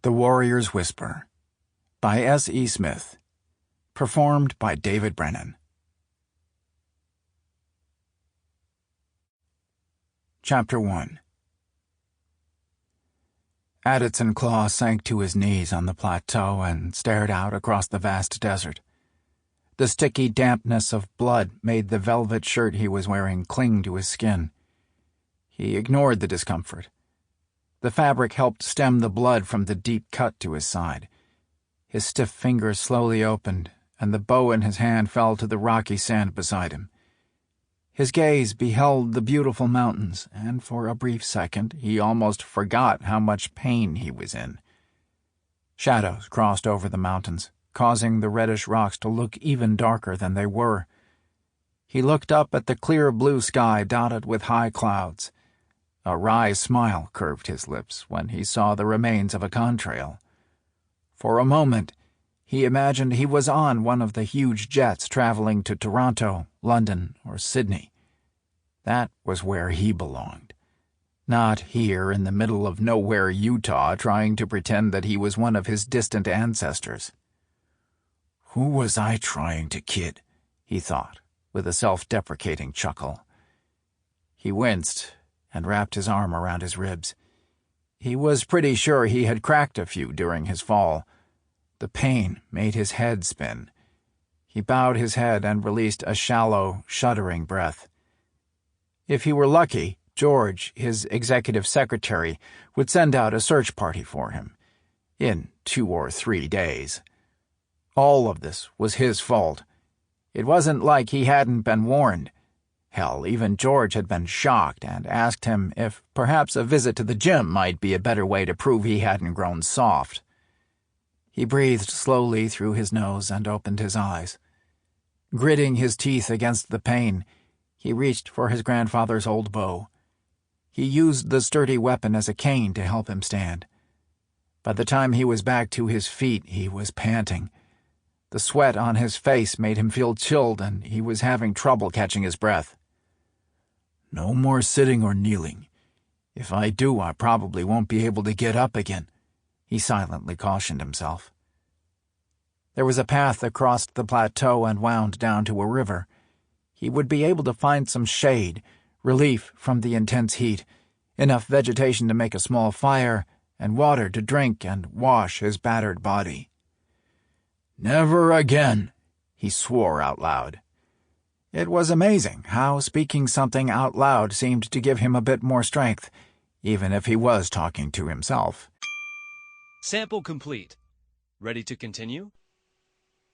The Warrior's Whisper by S. E. Smith. Performed by David Brenin. Chapter 1. Aditsan Claw sank to his knees on the plateau and stared out across the vast desert. The sticky dampness of blood made the velvet shirt he was wearing cling to his skin. He ignored the discomfort. The fabric helped stem the blood from the deep cut to his side. His stiff fingers slowly opened, and the bow in his hand fell to the rocky sand beside him. His gaze beheld the beautiful mountains, and for a brief second he almost forgot how much pain he was in. Shadows crossed over the mountains, causing the reddish rocks to look even darker than they were. He looked up at the clear blue sky dotted with high clouds. A wry smile curved his lips when he saw the remains of a contrail. For a moment, he imagined he was on one of the huge jets traveling to Toronto, London, or Sydney. That was where he belonged. Not here in the middle of nowhere, Utah, trying to pretend that he was one of his distant ancestors. "Who was I trying to kid?" he thought, with a self-deprecating chuckle. He winced and wrapped his arm around his ribs. He was pretty sure he had cracked a few during his fall. The pain made his head spin. He bowed his head and released a shallow, shuddering breath. If he were lucky, George, his executive secretary, would send out a search party for him. In 2 or 3 days. All of this was his fault. It wasn't like he hadn't been warned. Hell, even George had been shocked and asked him if perhaps a visit to the gym might be a better way to prove he hadn't grown soft. He breathed slowly through his nose and opened his eyes. Gritting his teeth against the pain, he reached for his grandfather's old bow. He used the sturdy weapon as a cane to help him stand. By the time he was back to his feet, he was panting. The sweat on his face made him feel chilled, and he was having trouble catching his breath. "No more sitting or kneeling. If I do, I probably won't be able to get up again," he silently cautioned himself. There was a path that crossed the plateau and wound down to a river. He would be able to find some shade, relief from the intense heat, enough vegetation to make a small fire, and water to drink and wash his battered body. "Never again," he swore out loud. It was amazing how speaking something out loud seemed to give him a bit more strength, even if he was talking to himself. Sample complete. Ready to continue?